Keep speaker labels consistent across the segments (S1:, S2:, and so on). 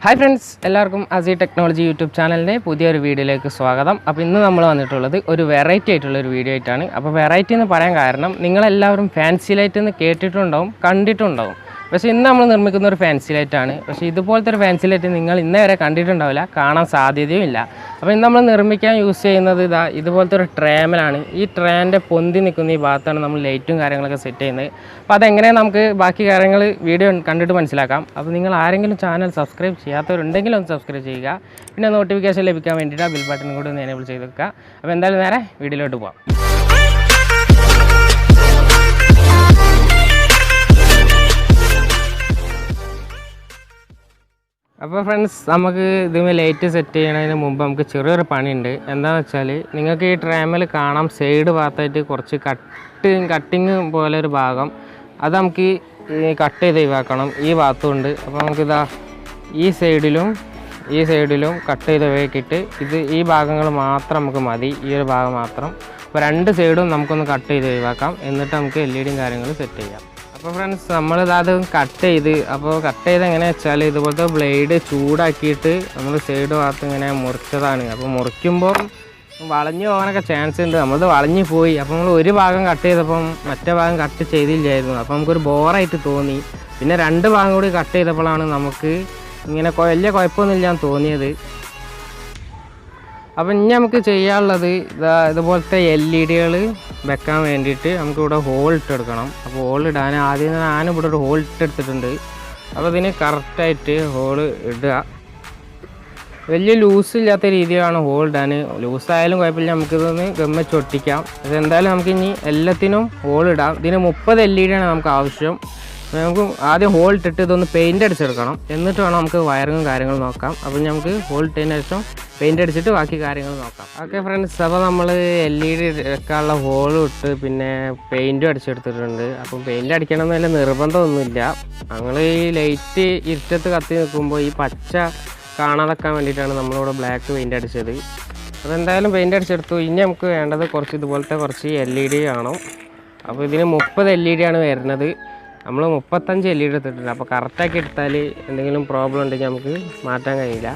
S1: Hi friends, എല്ലാവർക്കും അസി technology YouTube ചാനലിൻ്റെ പുതിയൊരു വീഡിയോയിലേക്ക് സ്വാഗതം. അപ്പോൾ ഇന്ന് നമ്മൾ വന്നിട്ടുള്ളത് ഒരു വെറൈറ്റി ആയിട്ടുള്ളൊരു വീഡിയോ ആയിട്ടാണ്. അപ്പോൾ വെറൈറ്റി എന്ന് പറയാൻ കാരണം നിങ്ങളെല്ലാവരും ഫാൻസി ലൈറ്റ് എന്ന് കേട്ടിട്ടുണ്ടാവും, കണ്ടിട്ടുണ്ടാവും. പക്ഷേ ഇന്ന് നമ്മൾ നിർമ്മിക്കുന്ന ഒരു ഫാൻസി ലൈറ്റാണ്. പക്ഷേ ഇതുപോലത്തെ ഒരു ഫാൻസി ലൈറ്റ് നിങ്ങൾ ഇന്നേ വരെ കണ്ടിട്ടുണ്ടാവില്ല, കാണാൻ സാധ്യതയും ഇല്ല. അപ്പോൾ ഇന്ന് നമ്മൾ നിർമ്മിക്കാൻ യൂസ് ചെയ്യുന്നത് ഇതുപോലത്തെ ഒരു ട്രേമലാണ്. ഈ ട്രേൻ്റെ പൊന്തി നിൽക്കുന്ന ഈ ഭാഗത്താണ് നമ്മൾ ലൈറ്റും കാര്യങ്ങളൊക്കെ സെറ്റ് ചെയ്യുന്നത്. അപ്പോൾ അതെങ്ങനെയാണ് നമുക്ക് ബാക്കി കാര്യങ്ങൾ വീഡിയോ കണ്ടിട്ട് മനസ്സിലാക്കാം. അപ്പോൾ നിങ്ങൾ ആരെങ്കിലും ചാനൽ സബ്സ്ക്രൈബ് ചെയ്യാത്തവരുണ്ടെങ്കിൽ ഒന്ന് സബ്സ്ക്രൈബ് ചെയ്യുക. പിന്നെ നോട്ടിഫിക്കേഷൻ ലഭിക്കാൻ വേണ്ടിയിട്ട് ആ ബിൽ ബട്ടൺ കൂടി ഒന്ന് എനേബിൾ ചെയ്ത് വെക്കുക. അപ്പോൾ എന്തായാലും നേരെ വീഡിയോയിലോട്ട് പോകാം. അപ്പോൾ ഫ്രണ്ട്സ്, നമുക്ക് ഇതിന് ലൈറ്റ് സെറ്റ് ചെയ്യുന്നതിന് മുമ്പ് നമുക്ക് ചെറിയൊരു പണിയുണ്ട്. എന്താണെന്ന് വെച്ചാൽ നിങ്ങൾക്ക് ഈ ട്രാമിൽ കാണാം സൈഡ് ഭാഗത്തായിട്ട് കുറച്ച് കട്ടിങ് പോലെ ഒരു ഭാഗം, അത് നമുക്ക് കട്ട് ചെയ്ത് ഒഴിവാക്കണം. ഈ ഭാഗത്തുണ്ട്. അപ്പോൾ നമുക്കിതാ ഈ സൈഡിലും കട്ട് ചെയ്ത് ഒഴിവാക്കിയിട്ട് ഈ ഭാഗങ്ങൾ മാത്രം നമുക്ക് മതി, ഈ ഒരു ഭാഗം മാത്രം. അപ്പോൾ രണ്ട് സൈഡും നമുക്കൊന്ന് കട്ട് ചെയ്ത് ഒഴിവാക്കാം. എന്നിട്ട് നമുക്ക് LED കാര്യങ്ങൾ സെറ്റ് ചെയ്യാം. അപ്പോൾ ഫ്രണ്ട്സ്, നമ്മളിത് കട്ട് ചെയ്ത് എങ്ങനെയാണെന്ന് വെച്ചാൽ ഇതുപോലത്തെ ബ്ലേഡ് ചൂടാക്കിയിട്ട് നമ്മൾ സൈഡ് ഭാഗത്ത് ഇങ്ങനെ മുറിച്ചതാണ്. അപ്പോൾ മുറിക്കുമ്പോൾ വളഞ്ഞു പോകാനൊക്കെ ചാൻസ് ഉണ്ട്. നമ്മളത് വളഞ്ഞു പോയി. അപ്പോൾ നമ്മൾ ഒരു ഭാഗം കട്ട് ചെയ്തപ്പം മറ്റേ ഭാഗം കട്ട് ചെയ്തില്ലായിരുന്നു. അപ്പോൾ നമുക്കൊരു ബോറായിട്ട് തോന്നി. പിന്നെ രണ്ട് ഭാഗം കൂടി കട്ട് ചെയ്തപ്പോഴാണ് നമുക്ക് ഇങ്ങനെ വലിയ കുഴപ്പമൊന്നുമില്ലാന്ന് തോന്നിയത്. അപ്പം ഇനി നമുക്ക് ചെയ്യാനുള്ളത് ഇതുപോലത്തെ LED വെക്കാൻ വേണ്ടിയിട്ട് നമുക്കിവിടെ ഹോൾ ഇട്ടെടുക്കണം. അപ്പോൾ ഹോൾ ഇടാൻ ആദ്യം ഞാനിവിടെ ഒരു ഹോൾ ഇട്ടെടുത്തിട്ടുണ്ട്. അപ്പോൾ ഇതിന് കറക്റ്റായിട്ട് ഹോൾ ഇടുക. വലിയ ലൂസില്ലാത്ത രീതിയിലാണ് ഹോൾ ഇടാൻ. ലൂസായാലും കുഴപ്പമില്ല, നമുക്കിതൊന്ന് ഗമ്മച്ച് ഒട്ടിക്കാം. അതെന്തായാലും നമുക്കിനി എല്ലാത്തിനും ഹോൾ ഇടാം. ഇതിന് 30 LED ആണ് നമുക്ക് ആവശ്യം. നമുക്ക് ആദ്യം ഹോൾ ഇട്ടിട്ട് ഇതൊന്ന് പെയിൻ്റ് അടിച്ചെടുക്കണം. എന്നിട്ട് വേണം നമുക്ക് വയറിങ്ങും കാര്യങ്ങളും നോക്കാം. അപ്പോൾ നമുക്ക് ഹോൾ ഇട്ടതിന് ശേഷം പെയിൻ്റ് അടിച്ചിട്ട് ബാക്കി കാര്യങ്ങൾ നോക്കാം. ഓക്കെ ഫ്രണ്ട്സ്, അപ്പോൾ നമ്മൾ LED വെക്കാനുള്ള ഹോളും ഇട്ട് പിന്നെ പെയിൻറ്റും അടിച്ചെടുത്തിട്ടുണ്ട്. അപ്പം പെയിൻറ്റ് അടിക്കണം എന്നല്ല നിർബന്ധമൊന്നുമില്ല. ഞങ്ങൾ ഈ ലൈറ്റ് ഇരുട്ടത്ത് കത്തി നിൽക്കുമ്പോൾ ഈ പച്ച കാണാതെക്കാൻ വേണ്ടിയിട്ടാണ് നമ്മളിവിടെ ബ്ലാക്ക് പെയിൻ്റ് അടിച്ചത്. അതെന്തായാലും പെയിൻ്റ് അടിച്ചെടുത്തു. ഇനി നമുക്ക് വേണ്ടത് ഇതുപോലത്തെ കുറച്ച് LED കാണും. അപ്പോൾ ഇതിന് 30 LED ആണ് വരുന്നത്. നമ്മൾ 35 LED എടുത്തിട്ടുണ്ട്. അപ്പോൾ കറക്റ്റാക്കി എടുത്താൽ എന്തെങ്കിലും പ്രോബ്ലം ഉണ്ടെങ്കിൽ നമുക്ക് മാറ്റാൻ കഴിയില്ല.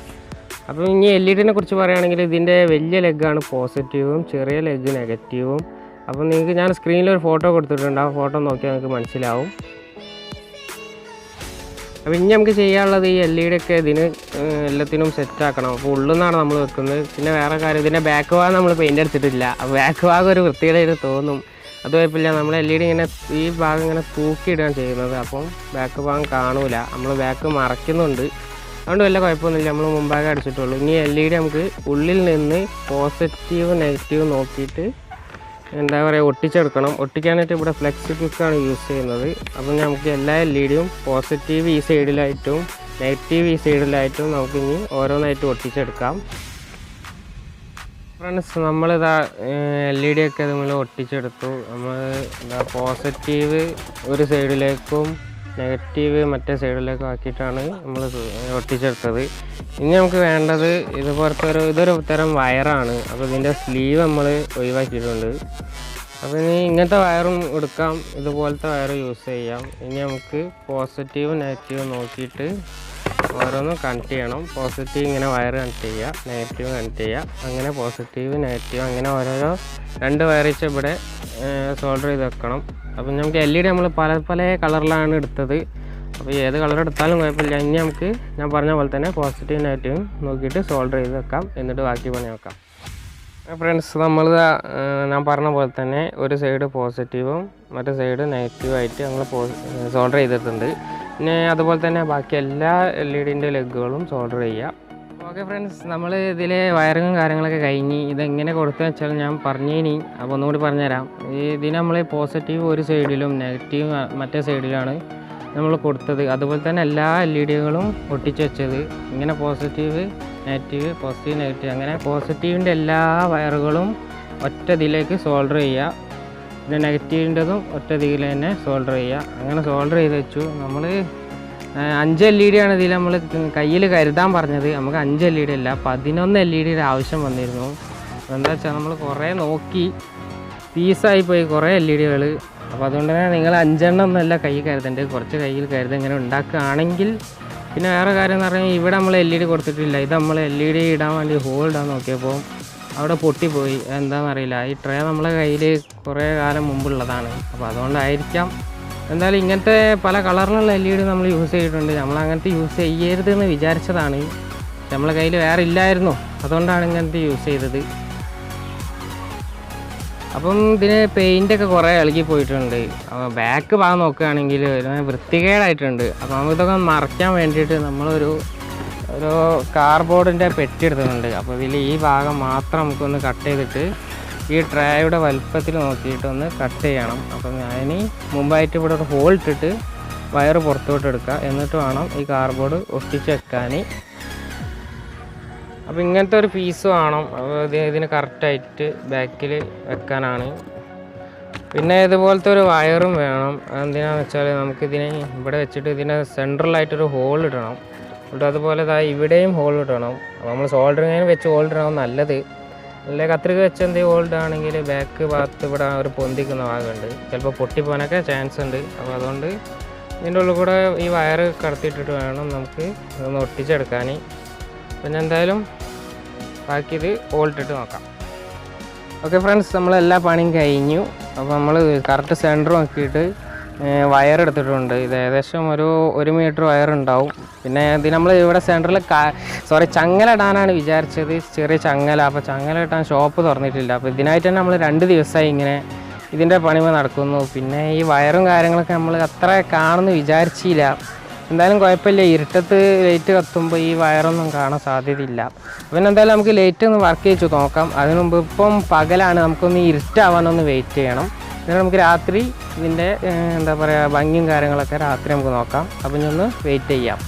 S1: അപ്പോൾ ഇനി LED കുറിച്ച് പറയുകയാണെങ്കിൽ ഇതിൻ്റെ വലിയ ലെഗാണ് പോസിറ്റീവും ചെറിയ ലെഗ് നെഗറ്റീവും. അപ്പോൾ നിങ്ങൾക്ക് ഞാൻ സ്ക്രീനിൽ ഒരു ഫോട്ടോ കൊടുത്തിട്ടുണ്ട്. ആ ഫോട്ടോ നോക്കിയാൽ നിങ്ങൾക്ക് മനസ്സിലാവും. അപ്പോൾ ഇനി നമുക്ക് ചെയ്യാനുള്ളത് ഈ LED ഒക്കെ ഇതിന് എല്ലാത്തിനും സെറ്റാക്കണം. അപ്പോൾ ഉള്ളിൽ നിന്നാണ് നമ്മൾ വെക്കുന്നത്. പിന്നെ വേറെ കാര്യം, ഇതിൻ്റെ ബാക്ക് ഭാഗം നമ്മൾ പെയിൻ്റ് അടിച്ചിട്ടില്ല. അപ്പോൾ ബാക്ക് ഭാഗം ഒരു വൃത്തികേടായിട്ട് തോന്നും. അത് കുഴപ്പമില്ല, നമ്മൾ LED ഇങ്ങനെ ഈ ഭാഗം ഇങ്ങനെ തൂക്കിയിടുകയാണ് ചെയ്യുന്നത്. അപ്പം ബാക്ക് ഭാഗം കാണൂല, നമ്മൾ ബാക്ക് മറയ്ക്കുന്നുണ്ട്. അതുകൊണ്ട് വല്ല കുഴപ്പമൊന്നുമില്ല, നമ്മൾ മുമ്പാകെ അടിച്ചിട്ടുള്ളൂ. ഇനി LED നമുക്ക് ഉള്ളിൽ നിന്ന് പോസിറ്റീവ് നെഗറ്റീവ് നോക്കിയിട്ട് എന്താ പറയുക ഒട്ടിച്ചെടുക്കണം. ഒട്ടിക്കാനായിട്ട് ഇവിടെ ഫ്ലെക്സ് ക്വിക്കാണ് യൂസ് ചെയ്യുന്നത്. അപ്പം നമുക്ക് എല്ലാ LEDയും പോസിറ്റീവ് ഈ സൈഡിലായിട്ടും നെഗറ്റീവ് ഈ സൈഡിലായിട്ടും നമുക്കിനി ഓരോന്നായിട്ട് ഒട്ടിച്ചെടുക്കാം. ഫ്രണ്ട്സ്, നമ്മളിതാ LED ഒക്കെ നമ്മൾ ഒട്ടിച്ചെടുത്തു. നമ്മൾ പോസിറ്റീവ് ഒരു സൈഡിലേക്കും നെഗറ്റീവ് മറ്റേ സൈഡിലേക്കും ആക്കിയിട്ടാണ് നമ്മൾ ഒട്ടിച്ചെടുത്തത്. ഇനി നമുക്ക് വേണ്ടത് ഇതുപോലത്തെ ഇതൊരു തരം വയറാണ്. അപ്പോൾ ഇതിൻ്റെ സ്ലീവ് നമ്മൾ ഒഴിവാക്കിയിട്ടുണ്ട്. അപ്പോൾ ഇനി ഇങ്ങനത്തെ വയറും എടുക്കാം, ഇതുപോലത്തെ വയർ യൂസ് ചെയ്യാം. ഇനി നമുക്ക് പോസിറ്റീവ് നെഗറ്റീവ് നോക്കിയിട്ട് ഓരോന്നും കണക്ട് ചെയ്യണം. പോസിറ്റീവ് ഇങ്ങനെ വയർ കണക്ട് ചെയ്യുക, നെഗറ്റീവ് കണക്ട് ചെയ്യുക, അങ്ങനെ പോസിറ്റീവ് നെഗറ്റീവ് അങ്ങനെ ഓരോരോ 2 വയർ വെച്ച് ഇവിടെ സോൾഡർ ചെയ്ത് വെക്കണം. അപ്പം നമുക്ക് LED നമ്മൾ പല കളറിലാണ് എടുത്തത്. അപ്പോൾ ഏത് കളർ എടുത്താലും കുഴപ്പമില്ല. ഇനി നമുക്ക് ഞാൻ പറഞ്ഞ പോലെ തന്നെ പോസിറ്റീവ് നെഗറ്റീവും നോക്കിയിട്ട് സോൾഡർ ചെയ്ത് വെക്കാം. എന്നിട്ട് ബാക്കി പണി വെക്കാം. ഫ്രണ്ട്സ്, നമ്മൾ ഞാൻ പറഞ്ഞ പോലെ തന്നെ ഒരു സൈഡ് പോസിറ്റീവും മറ്റേ സൈഡ് നെഗറ്റീവായിട്ട് നമ്മൾ സോൾഡർ ചെയ്തിട്ടുണ്ട്. പിന്നെ അതുപോലെ തന്നെ ബാക്കി എല്ലാ LEDൻ്റെ ലെഗുകളും സോൾഡർ ചെയ്യുക. ഓക്കെ ഫ്രണ്ട്സ്, നമ്മൾ ഇതിലെ വയറിങ്ങും കാര്യങ്ങളൊക്കെ കഴിഞ്ഞ് ഇതെങ്ങനെ കൊടുത്തു വെച്ചാൽ ഞാൻ പറഞ്ഞിനി. അപ്പോൾ ഒന്നുകൂടി പറഞ്ഞുതരാം. ഇതിന് നമ്മൾ പോസിറ്റീവ് ഒരു സൈഡിലും നെഗറ്റീവ് മറ്റേ സൈഡിലാണ് നമ്മൾ കൊടുത്തത്. അതുപോലെ തന്നെ എല്ലാ LEDകളും ഒട്ടിച്ച് വെച്ചത് ഇങ്ങനെ പോസിറ്റീവ് നെഗറ്റീവ് അങ്ങനെ പോസിറ്റീവിൻ്റെ എല്ലാ വയറുകളും ഒറ്റ ഇതിലേക്ക് സോൾഡർ ചെയ്യുക. പിന്നെ നെഗറ്റീവിൻ്റെതും ഒറ്റ ഇതിൽ തന്നെ സോൾഡർ ചെയ്യുക. അങ്ങനെ സോൾഡർ ചെയ്ത് വെച്ചു. നമ്മൾ 5 LED ആണ് ഇതിൽ നമ്മൾ കയ്യിൽ കരുതാൻ പറഞ്ഞത്. നമുക്ക് 5 LED അല്ല 11 LED ആവശ്യം വന്നിരുന്നു. എന്താ വെച്ചാൽ നമ്മൾ കുറേ നോക്കി പീസായിപ്പോയി കുറേ LED. അപ്പോൾ അതുകൊണ്ട് തന്നെ നിങ്ങൾ 5 എണ്ണം ഒന്നുമല്ല കൈ കരുതേണ്ടത്, കുറച്ച് കയ്യിൽ കരുത്. ഇങ്ങനെ ഉണ്ടാക്കുകയാണെങ്കിൽ പിന്നെ വേറെ കാര്യം എന്ന് പറഞ്ഞാൽ ഇവിടെ നമ്മൾ LED കൊടുത്തിട്ടില്ല. ഇത് നമ്മൾ LED ഇടാൻ വേണ്ടി ഹോൾ ഇടാൻ നോക്കിയപ്പോൾ അവിടെ പൊട്ടിപ്പോയി. എന്താണെന്നറിയില്ല. ഈ ട്രേ നമ്മളെ കയ്യിൽ കുറേ കാലം മുമ്പുള്ളതാണ്. അപ്പോൾ അതുകൊണ്ടായിരിക്കാം. എന്തായാലും ഇങ്ങനത്തെ പല കളറിലുള്ള LED നമ്മൾ യൂസ് ചെയ്തിട്ടുണ്ട്. നമ്മൾ അങ്ങനത്തെ യൂസ് ചെയ്യരുതെന്ന് വിചാരിച്ചതാണ്. നമ്മളെ കയ്യിൽ വേറെ ഇല്ലായിരുന്നു, അതുകൊണ്ടാണ് ഇങ്ങനത്തെ യൂസ് ചെയ്തത്. അപ്പം ഇതിന് പെയിൻ്റൊക്കെ കുറേ ഇളകി പോയിട്ടുണ്ട്. ബാക്ക് ഭാഗം നോക്കുകയാണെങ്കിൽ വൃത്തികേടായിട്ടുണ്ട്. അപ്പോൾ നമുക്കിതൊക്കെ മറയ്ക്കാൻ വേണ്ടിയിട്ട് നമ്മളൊരു കാർഡ്ബോർഡിൻ്റെ പെട്ടി എടുത്തിട്ടുണ്ട്. അപ്പോൾ ഇതിൽ ഈ ഭാഗം മാത്രം നമുക്കൊന്ന് കട്ട് ചെയ്തിട്ട് ഈ ട്രേയുടെ വലുപ്പത്തിൽ നോക്കിയിട്ട് ഒന്ന് കട്ട് ചെയ്യണം. അപ്പം അതിന് മുമ്പായിട്ട് ഇവിടെ ഒരു ഹോൾ ഇട്ടിട്ട് വയറ് പുറത്തോട്ട് എടുക്കുക. എന്നിട്ട് വേണം ഈ കാർഡ്ബോർഡ് ഒട്ടിച്ച് വെക്കാൻ. അപ്പോൾ ഇങ്ങനത്തെ ഒരു പീസ് വേണം. ഇതിന് കറക്റ്റായിട്ട് ബാക്കിൽ വെക്കാനാണ്. പിന്നെ ഇതുപോലത്തെ ഒരു വയറും വേണം. എന്തിനാണെന്ന് വെച്ചാൽ നമുക്കിതിനെ ഇവിടെ വെച്ചിട്ട് ഇതിനെ സെൻട്രലായിട്ടൊരു ഹോൾ ഇടണം. എന്നിട്ട് അതുപോലെ ഇവിടെയും ഹോൾ ഇടണം. അപ്പോൾ നമ്മൾ സോൾഡറിങ്ങിന് വെച്ച് ഹോൾ ഇടണം നല്ലത്. അല്ലെ കത്രിക വെച്ച് എന്തെങ്കിലും ഹോൾ ഇടുകയാണെങ്കിൽ ബാക്ക് ഭാഗത്ത് ഇവിടെ ഒരു പൊന്തിക്കുന്ന ഭാഗമുണ്ട്, ചിലപ്പോൾ പൊട്ടിപ്പോകാനൊക്കെ ചാൻസ് ഉണ്ട്. അപ്പോൾ അതുകൊണ്ട് ഇതിൻ്റെ ഉള്ളിൽ കൂടെ ഈ വയറ് കടത്തിയിട്ടിട്ട് വേണം നമുക്ക് ഇതൊന്ന് ഒട്ടിച്ചെടുക്കാൻ. പിന്നെ എന്തായാലും ബാക്കി ഇത് ഹോൾട്ടിട്ട് നോക്കാം. ഓക്കെ ഫ്രണ്ട്സ്, നമ്മളെല്ലാ പണിയും കഴിഞ്ഞു. അപ്പോൾ നമ്മൾ കറക്റ്റ് സെൻറ്റർ നോക്കിയിട്ട് വയറെടുത്തിട്ടുണ്ട്. ഇത് ഏകദേശം ഒരു 1 മീറ്റർ വയറുണ്ടാവും. പിന്നെ ഇത് നമ്മൾ ഇവിടെ സെൻറ്ററിൽ ചങ്ങല ഇടാനാണ് വിചാരിച്ചത്, ചെറിയ ചങ്ങല. അപ്പോൾ ചങ്ങല ഇട്ടാൻ ഷോപ്പ് തുറന്നിട്ടില്ല. അപ്പോൾ ഇതിനായിട്ട് തന്നെ നമ്മൾ 2 ദിവസമായി ഇങ്ങനെ ഇതിൻ്റെ പണിമ നടക്കുന്നു. പിന്നെ ഈ വയറും കാര്യങ്ങളൊക്കെ നമ്മൾ അത്ര കാണുമെന്ന് വിചാരിച്ചില്ല. എന്തായാലും കുഴപ്പമില്ല, ഇരുട്ടത്ത് ലൈറ്റ് കത്തുമ്പോൾ ഈ വയറൊന്നും കാണാൻ സാധ്യതയില്ല. പിന്നെ എന്തായാലും നമുക്ക് ലൈറ്റ് ഒന്ന് വർക്ക് ചെയ്ത് നോക്കാം. അതിന് മുമ്പ് ഇപ്പം പകലാണ്, നമുക്കൊന്ന് ഇരുട്ടാവാനൊന്ന് വെയിറ്റ് ചെയ്യണം. എന്നിട്ട് നമുക്ക് രാത്രി ഇതിൻ്റെ എന്താ പറയുക ഭംഗിയും കാര്യങ്ങളൊക്കെ രാത്രി നമുക്ക് നോക്കാം. അപ്പം ഇനി ഒന്ന് വെയിറ്റ് ചെയ്യാം.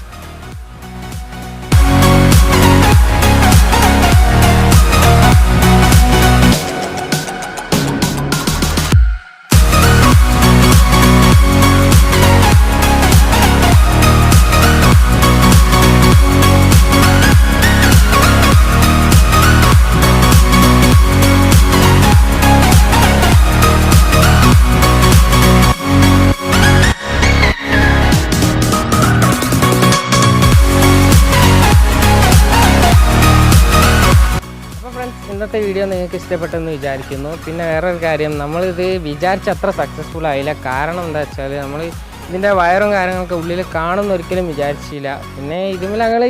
S1: ഇന്നത്തെ വീഡിയോ നിങ്ങൾക്ക് ഇഷ്ടപ്പെട്ടെന്ന് വിചാരിക്കുന്നു. പിന്നെ വേറൊരു കാര്യം, നമ്മളിത് വിചാരിച്ച അത്ര സക്സസ്ഫുൾ ആയില്ല. കാരണം എന്താ വെച്ചാൽ നമ്മൾ ഇതിൻ്റെ വയറും കാര്യങ്ങളൊക്കെ ഉള്ളിൽ കാണുമെന്ന് ഒരിക്കലും വിചാരിച്ചില്ല. പിന്നെ ഇതുമില്ല ഞങ്ങൾ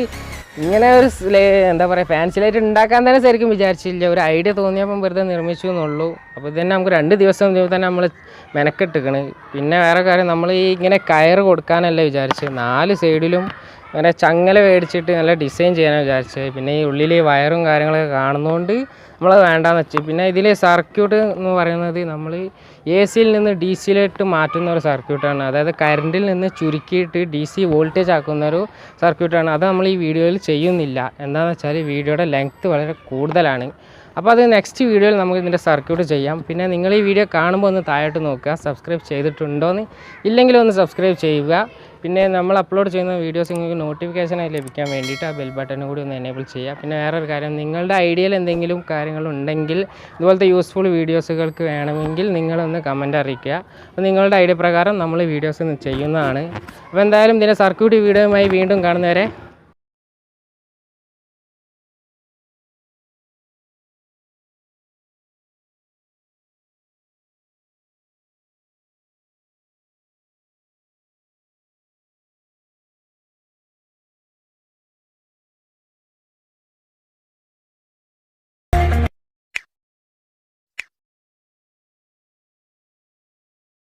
S1: ഇങ്ങനെ ഒരു എന്താ പറയുക ഫാൻസി ലൈറ്റ് ഉണ്ടാക്കാൻ തന്നെ ശരിക്കും വിചാരിച്ചില്ല. ഒരു ഐഡിയ തോന്നിയപ്പം വെറുതെ നിർമ്മിച്ചു എന്നുള്ളൂ. അപ്പോൾ ഇത് തന്നെ നമുക്ക് 2 ദിവസം തന്നെ നമ്മൾ മെനക്കെട്ടിക്കണ്. പിന്നെ വേറെ കാര്യം, നമ്മൾ ഈ ഇങ്ങനെ കയറ് കൊടുക്കാനല്ല വിചാരിച്ചത്, 4 സൈഡിലും അങ്ങനെ ചങ്ങല മേടിച്ചിട്ട് നല്ല ഡിസൈൻ ചെയ്യാനാണ് വിചാരിച്ചത്. പിന്നെ ഈ ഉള്ളിൽ വയറും കാര്യങ്ങളൊക്കെ കാണുന്നതുകൊണ്ട് നമ്മളത് വേണ്ടാന്ന് വെച്ചു. പിന്നെ ഇതിൽ സർക്യൂട്ട് എന്ന് പറയുന്നത് നമ്മൾ AC-യിൽ നിന്ന് DC-യിലോട്ട് മാറ്റുന്ന ഒരു സർക്യൂട്ടാണ്. അതായത് കറണ്ടിൽ നിന്ന് ചുരുക്കിയിട്ട് DC വോൾട്ടേജ് ആക്കുന്ന ഒരു സർക്യൂട്ടാണ്. അത് നമ്മൾ ഈ വീഡിയോയിൽ ചെയ്യുന്നില്ല. എന്താണെന്ന് വെച്ചാൽ വീഡിയോയുടെ ലെങ്ത്ത് വളരെ കൂടുതലാണ്. അപ്പോൾ അത് നെക്സ്റ്റ് വീഡിയോയിൽ നമുക്ക് ഇതിൻ്റെ സർക്യൂട്ട് ചെയ്യാം. പിന്നെ നിങ്ങൾ ഈ വീഡിയോ കാണുമ്പോൾ ഒന്ന് താഴോട്ട് നോക്കുക, സബ്സ്ക്രൈബ് ചെയ്തിട്ടുണ്ടോയെന്ന്. ഇല്ലെങ്കിലും ഒന്ന് സബ്സ്ക്രൈബ് ചെയ്യുക. പിന്നെ നമ്മൾ അപ്ലോഡ് ചെയ്യുന്ന വീഡിയോസ് നിങ്ങൾക്ക് നോട്ടിഫിക്കേഷനായി ലഭിക്കാൻ വേണ്ടിയിട്ട് ആ ബെൽ ബട്ടനും കൂടി ഒന്ന് എനേബിൾ ചെയ്യുക. പിന്നെ വേറൊരു കാര്യം, നിങ്ങളുടെ ഐഡിയയിൽ എന്തെങ്കിലും കാര്യങ്ങളുണ്ടെങ്കിൽ ഇതുപോലത്തെ യൂസ്ഫുൾ വീഡിയോസുകൾക്ക് വേണമെങ്കിൽ നിങ്ങളൊന്ന് കമൻറ്റ് അറിയിക്കുക. അപ്പോൾ നിങ്ങളുടെ ഐഡിയ പ്രകാരം നമ്മൾ വീഡിയോസ് ചെയ്യുന്നതാണ്. അപ്പോൾ എന്തായാലും ഇതിൻ്റെ സർക്യൂട്ട് വീഡിയോയുമായി വീണ്ടും കാണുന്നവരെ